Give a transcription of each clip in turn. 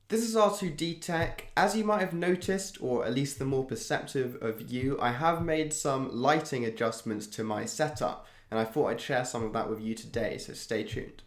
This is R2D Tech. As you might have noticed, or at least the more perceptive of you, I have made some lighting adjustments to my setup, and I thought I'd share some of that with you today, so stay tuned.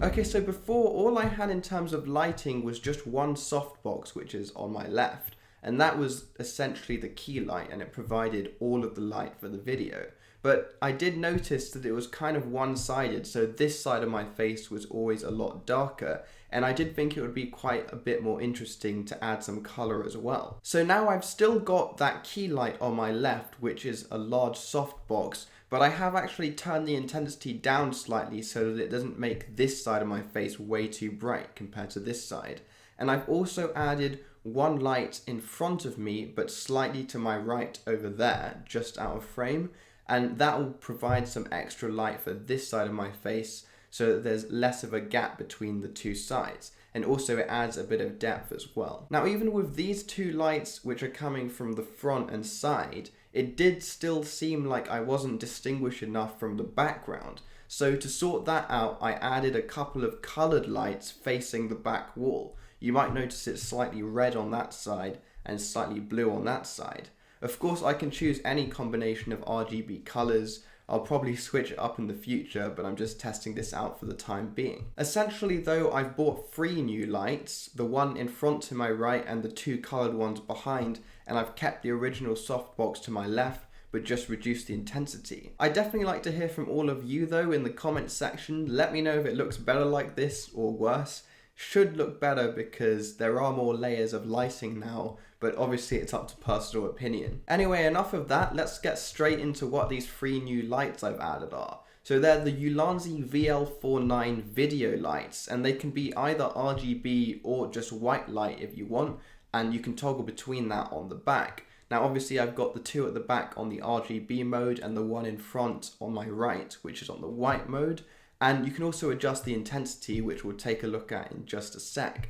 Okay, so before, all I had in terms of lighting was just one softbox, which is on my left, and that was essentially the key light, and it provided all of the light for the video. But I did notice that it was kind of one-sided, so this side of my face was always a lot darker, and I did think it would be quite a bit more interesting to add some color as well. So now I've still got that key light on my left, which is a large softbox, but I have actually turned the intensity down slightly so that it doesn't make this side of my face way too bright compared to this side. And I've also added one light in front of me, but slightly to my right over there, just out of frame. And that will provide some extra light for this side of my face so that there's less of a gap between the two sides. And also it adds a bit of depth as well. Now, even with these two lights, which are coming from the front and side, it did still seem like I wasn't distinguished enough from the background. So to sort that out, I added a couple of colored lights facing the back wall. You might notice it's slightly red on that side and slightly blue on that side. Of course, I can choose any combination of RGB colors. I'll probably switch it up in the future, but I'm just testing this out for the time being. Essentially though, I've bought 3 new lights, the one in front to my right and the 2 colored ones behind, and I've kept the original softbox to my left, but just reduced the intensity. I'd definitely like to hear from all of you though in the comments section. Let me know if it looks better like this or worse. Should look better because there are more layers of lighting now, but obviously it's up to personal opinion. Anyway, enough of that, let's get straight into what these 3 new lights I've added are. So they're the Ulanzi VL49 video lights, and they can be either RGB or just white light if you want, and you can toggle between that on the back. Now obviously I've got the 2 at the back on the RGB mode and the one in front on my right, which is on the white mode. And you can also adjust the intensity, which we'll take a look at in just a sec.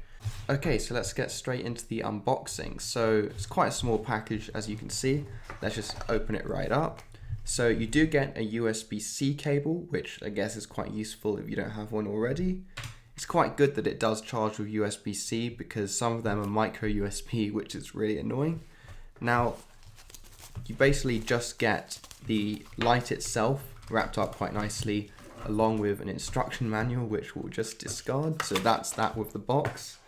Okay, so let's get straight into the unboxing. So it's quite a small package, as you can see. Let's just open it right up. So you do get a USB-C cable, which I guess is quite useful if you don't have one already. It's quite good that it does charge with USB-C because some of them are micro USB, which is really annoying. Now, you basically just get the light itself wrapped up quite nicely, along with an instruction manual, which we'll just discard. So that's that with the box.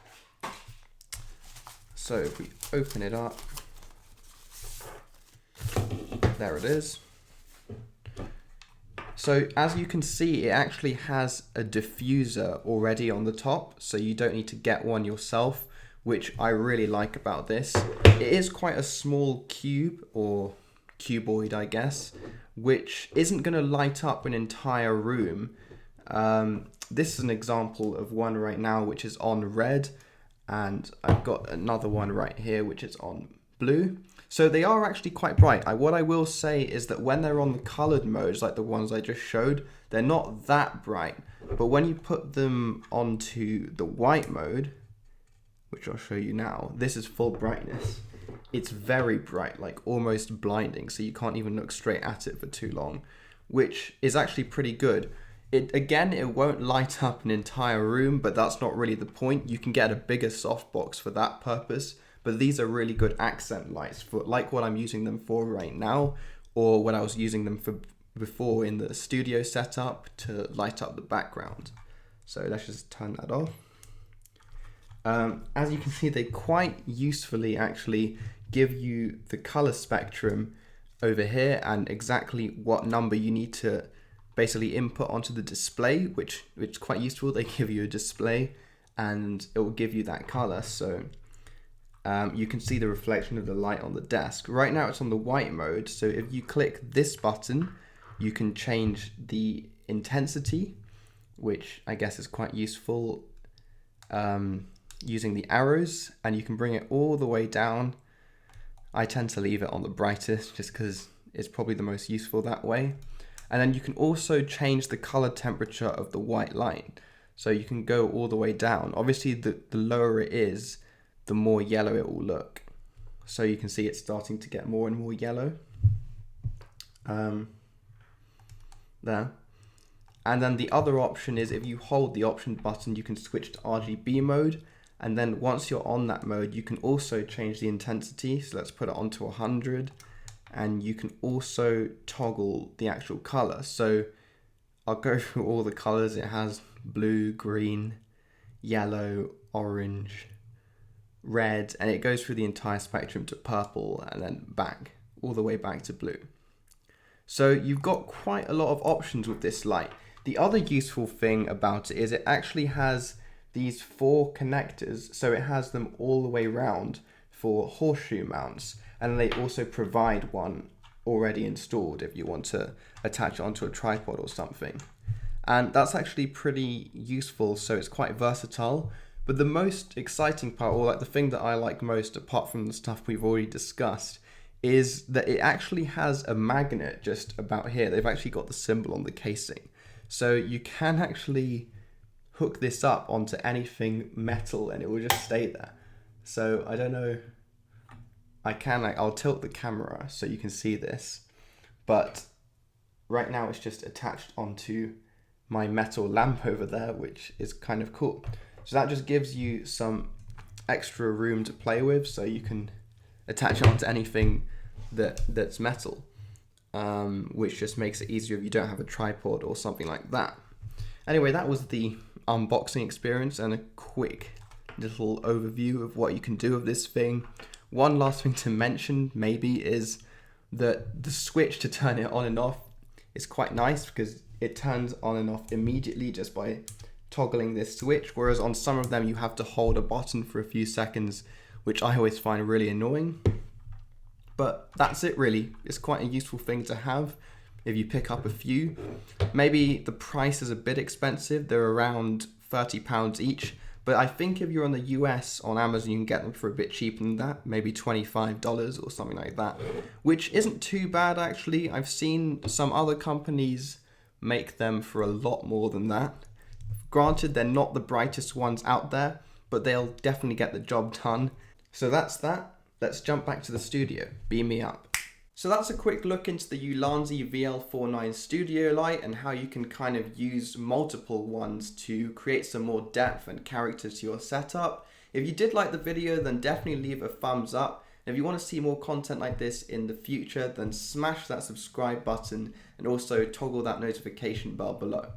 So if we open it up, there it is. So as you can see, it actually has a diffuser already on the top, so you don't need to get one yourself, which I really like about this. It is quite a small cube, or cuboid I guess, which isn't going to light up an entire room. This is an example of one right now which is on red, and I've got another one right here which is on blue. So they are actually quite bright. What I will say is that when they're on the colored modes, like the ones I just showed, they're not that bright. But when you put them onto the white mode, which I'll show you now, this is full brightness. It's very bright, like almost blinding, so you can't even look straight at it for too long, which is actually pretty good. It won't light up an entire room, but that's not really the point. You can get a bigger softbox for that purpose, but these are really good accent lights, for like what I'm using them for right now, or what I was using them for before in the studio setup to light up the background. So let's just turn that off. As you can see, they quite usefully actually give you the color spectrum over here and exactly what number you need to basically input onto the display, which is quite useful. They give you a display and it will give you that color. So you can see the reflection of the light on the desk. Right now it's on the white mode, so if you click this button, you can change the intensity, which I guess is quite useful. Using the arrows, and you can bring it all the way down. I tend to leave it on the brightest just because it's probably the most useful that way. And then you can also change the color temperature of the white light. So you can go all the way down. Obviously the lower it is, the more yellow it will look. So you can see it's starting to get more and more yellow. There. And then the other option is if you hold the option button, you can switch to RGB mode. And then once you're on that mode, you can also change the intensity. So let's put it onto 100. And you can also toggle the actual color. So I'll go through all the colors. It has blue, green, yellow, orange, red, and it goes through the entire spectrum to purple and then back, all the way back to blue. So you've got quite a lot of options with this light. The other useful thing about it is it actually has these 4 connectors, so it has them all the way around for horseshoe mounts, and they also provide one already installed if you want to attach it onto a tripod or something. And that's actually pretty useful, so it's quite versatile. But the most exciting part, or like the thing that I like most, apart from the stuff we've already discussed, is that it actually has a magnet just about here. They've actually got the symbol on the casing. So you can actually hook this up onto anything metal and it will just stay there. So I don't know, I'll tilt the camera so you can see this, but right now it's just attached onto my metal lamp over there, which is kind of cool. So that just gives you some extra room to play with, so you can attach it onto anything that's metal, which just makes it easier if you don't have a tripod or something like that. Anyway, that was the unboxing experience and a quick little overview of what you can do with this thing. One last thing to mention maybe is that the switch to turn it on and off is quite nice because it turns on and off immediately just by toggling this switch, whereas on some of them you have to hold a button for a few seconds, which I always find really annoying. But that's it really. It's quite a useful thing to have if you pick up a few. Maybe the price is a bit expensive. They're around £30 each. But I think if you're in the US on Amazon, you can get them for a bit cheaper than that, maybe $25 or something like that, which isn't too bad actually. I've seen some other companies make them for a lot more than that. Granted, they're not the brightest ones out there, but they'll definitely get the job done. So that's that. Let's jump back to the studio. Beam me up. So that's a quick look into the Ulanzi VL49 studio light and how you can kind of use multiple ones to create some more depth and character to your setup. If you did like the video, then definitely leave a thumbs up. And if you want to see more content like this in the future, then smash that subscribe button and also toggle that notification bell below.